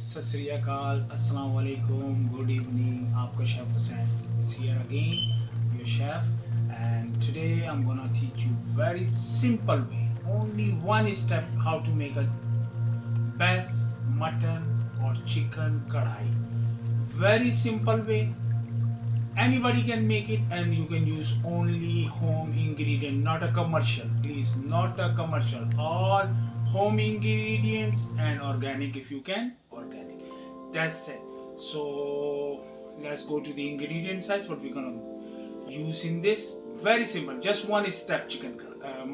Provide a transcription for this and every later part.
सत श्री अकाल, अस्सलाम वालेकुम, गुड इवनिंग. आपका chef Hussain is here again, your chef, and today I'm gonna teach you very simple way, only one step how to make a best mutton or chicken kadai. Very simple way. Anybody can make it, and you can use only home ingredient, not a commercial. Please, not a commercial. All home ingredients and organic if you can. Organic. That's it. So let's go to the ingredient size. What we're gonna use in this? Very simple. Just one step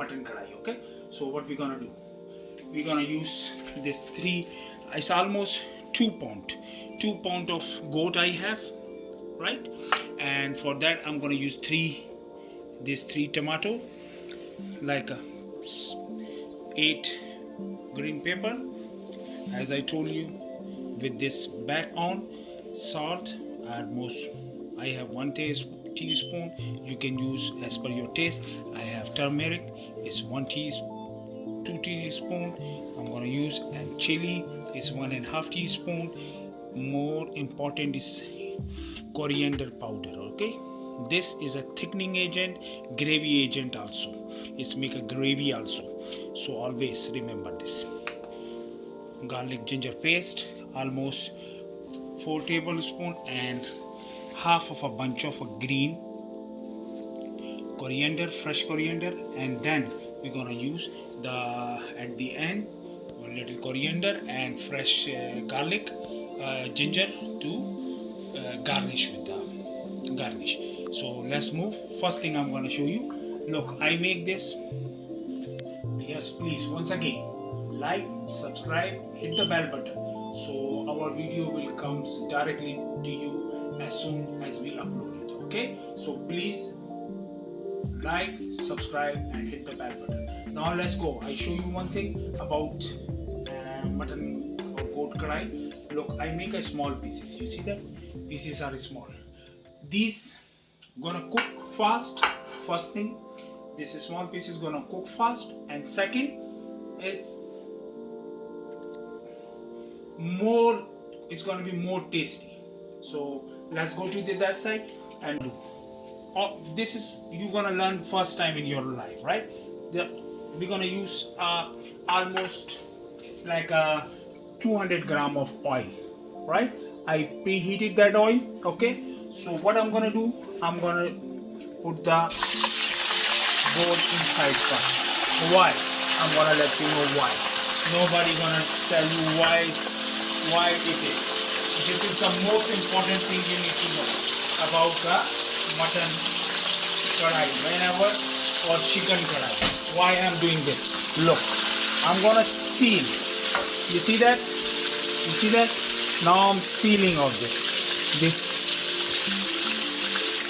mutton kadai. Okay. So what we're gonna do? We're gonna use this three. It's almost 2 pound. 2 pound of goat I have, right? And for that I'm going to use three tomato, like 8 green pepper, as I told you, with this back on salt. Almost I have 1 teaspoon. You can use as per your taste. I have turmeric, it's 2 teaspoon I'm going to use, and chili is 1.5 teaspoon. More important is coriander powder. Okay, this is a thickening agent, gravy agent also. It's make a gravy also, so always remember this. Garlic ginger paste, almost 4 tablespoon, and half of a bunch of a green coriander, fresh coriander. And then we're gonna use at the end a little coriander and fresh garlic, ginger to garnish with the garnish. So let's move. First thing I'm going to show you. Look, I make this. Yes, please, once again, like, subscribe, hit the bell button, so our video will come directly to you as soon as we upload it. Okay, so please like, subscribe, and hit the bell button. Now let's go. I show you one thing about mutton or goat kadai. Look, I make a small pieces. You see that? Pieces are small. These gonna cook fast. First thing, this small piece is gonna cook fast, and second is more. It's gonna be more tasty. So let's go to that side and do. This is you're gonna learn first time in your life, right? We're gonna use almost like 200 gram of oil, right? I preheated that oil. Okay, so what I'm gonna do, I'm gonna put the goat inside first. Why? I'm gonna let you know why. Nobody gonna tell you why it is. This is the most important thing you need to know about the mutton kadai whenever, or chicken kadai. Why I'm doing this? Look, I'm gonna seal. You see that? You see that? Now I'm sealing of this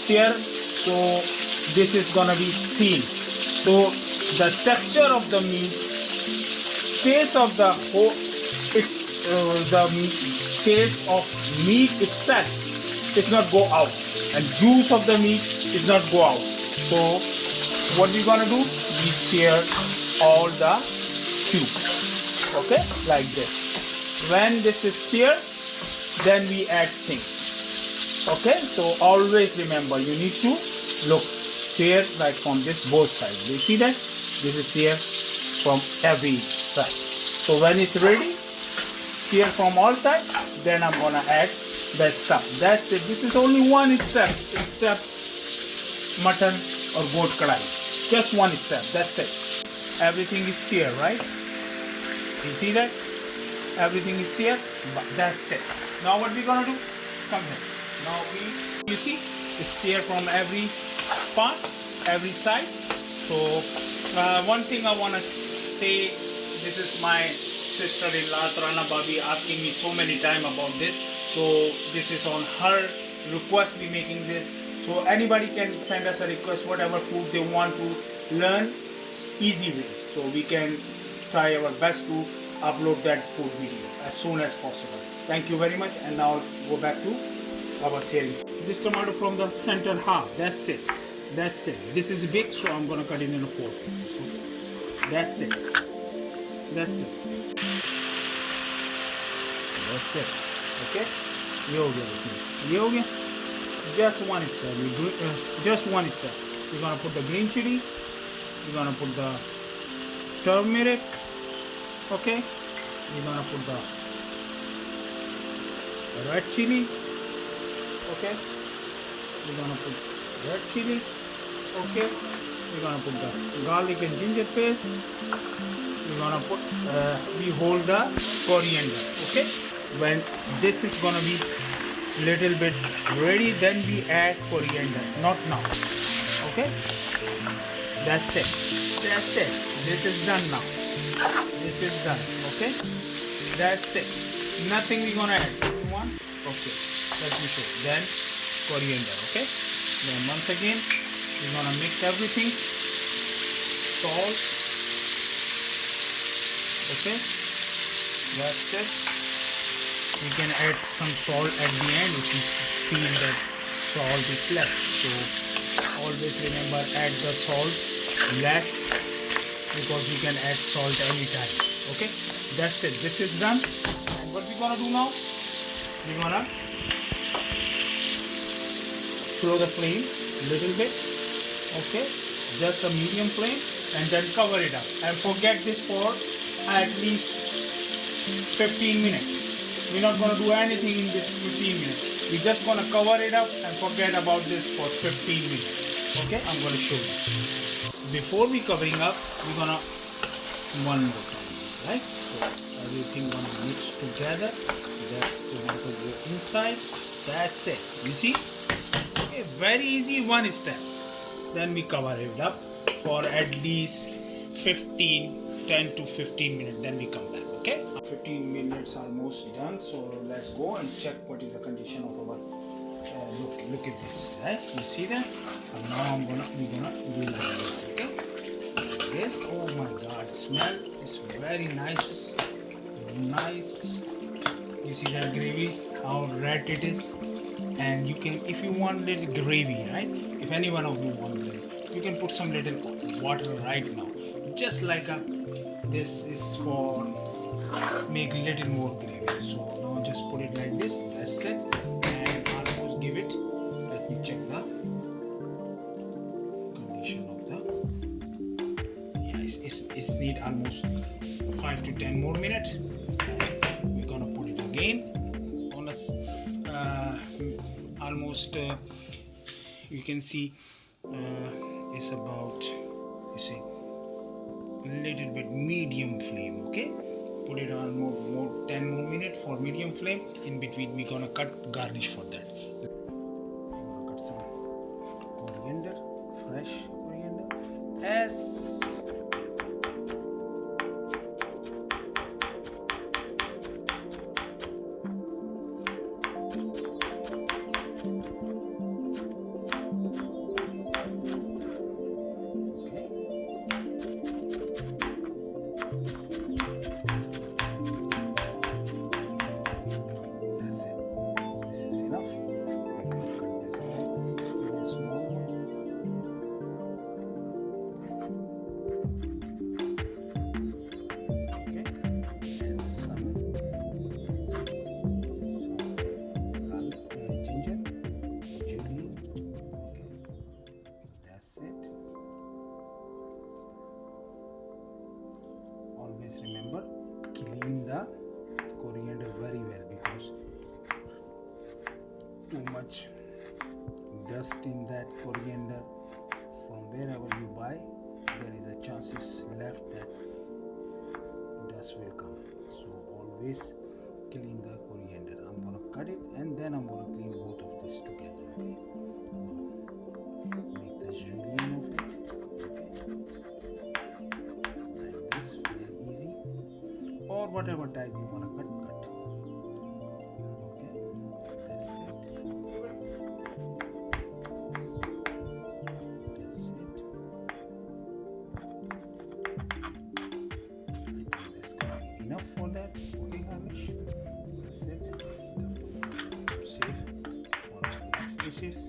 sear. So this is gonna be sealed. So the texture of the meat, taste of the whole, it's the taste of meat itself is not go out, and juice of the meat is not go out. So what we gonna do? We sear all the cubes. Okay, like this. When this is seared, then we add things. Okay, so always remember, you need to look sear like from this both sides. Do you see that? This is sear from every side. So when it's ready, sear from all sides, then I'm gonna add the stuff. That's it. This is only one step. Mutton or goat kadai. Just one step. That's it. Everything is seared, right? You see that? Everything is here, but that's it. Now what we're gonna do? Come here. Now you see, it's seared from every part, every side. So one thing I wanna say, this is my sister-in-law Tarana Babi asking me so many times about this. So this is on her request we making this. So anybody can send us a request, whatever food they want to learn, easy way. So we can try our best to upload that food video as soon as possible. Thank you very much, and now go back to our series. This tomato from the center half, that's it. That's it. This is big, so I'm gonna cut it into 4 pieces. That's it. That's it. That's it. Okay, ये हो गया इसमें, ये हो गया. Just one step. Just one step. You're gonna put the green chili. You're gonna put the turmeric. Okay. You're gonna put the red chili. Okay. You're gonna put red chili. Okay. You're gonna put the garlic and ginger paste. You're gonna put. We hold the coriander. Okay. When this is gonna be little bit ready, then we add coriander. Not now. Okay. That's it. That's it. This is done now. This is done. Okay. That's it. Nothing we gonna add. You want? Okay. Let me show. Then coriander. Okay. Then once again, we're gonna mix everything. Salt. Okay. That's it. You can add some salt at the end if you feel that salt is less. So always remember, add the salt less, because you can add salt anytime. Okay, that's it. This is done. And what we're gonna do now? We're gonna slow the flame a little bit. Okay, just a medium flame, and then cover it up. And forget this for at least 15 minutes. We're not going to do anything in this 15 minutes. We're just going to cover it up and forget about this for 15 minutes. Okay, I'm going to show you. Before we covering up, we're going to one more time this, right? So everything going to mix together. Just tomato go inside. That's it. You see? Okay, very easy, one step. Then we cover it up for at least 10 to 15 minutes. Then we come back. Okay, 15 minutes almost done, so let's go and check what is the condition of our look at this, right? You see that? And now we're gonna do like this. Okay, this, oh my god, smell is very nice. You see that gravy, how red it is? And you can, if you want little gravy, right? If any one of you want gravy, you can put some little water right now, just like this is for make little more gravy. So now just put it like this. That's it. And almost give it. Let me check the condition of the. Yeah, it's need almost 5 to 10 more minutes. And we're gonna put it again on us. Almost you can see it's about, you see, little bit medium flame. Okay, put it on more 10 more minutes for medium flame. In between we're gonna cut garnish for that. I'm gonna cut some coriander, fresh coriander. Yes. Always remember, clean the coriander very well, because too much dust in that coriander from wherever you buy, there is a chances left that dust will come. So always clean the coriander. I'm gonna cut it and then I'm gonna clean both of this together. Okay, make the julienne of it. Or whatever type you want to cut. Okay, that's it. That's it. That's gonna be enough for that garnish. That's it. Safe for our next dishes.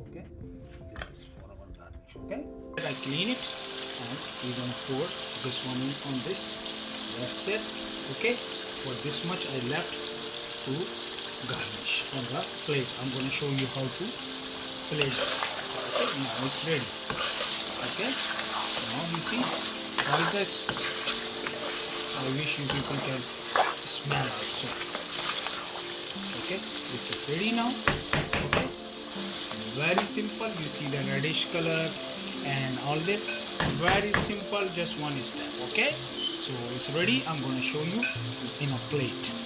Okay, this is for our garnish. Okay, I clean it and we're gonna pour this one in on this. That's it. Okay, for this much I left to garnish on the plate. I'm going to show you how to plate it. Okay, now it's ready. Okay, now you see all this. I wish you people can smell also. Okay, this is ready now. Okay, very simple. You see the reddish color and all this. Very simple, just one step. Okay, so it's ready. I'm going to show you in a plate.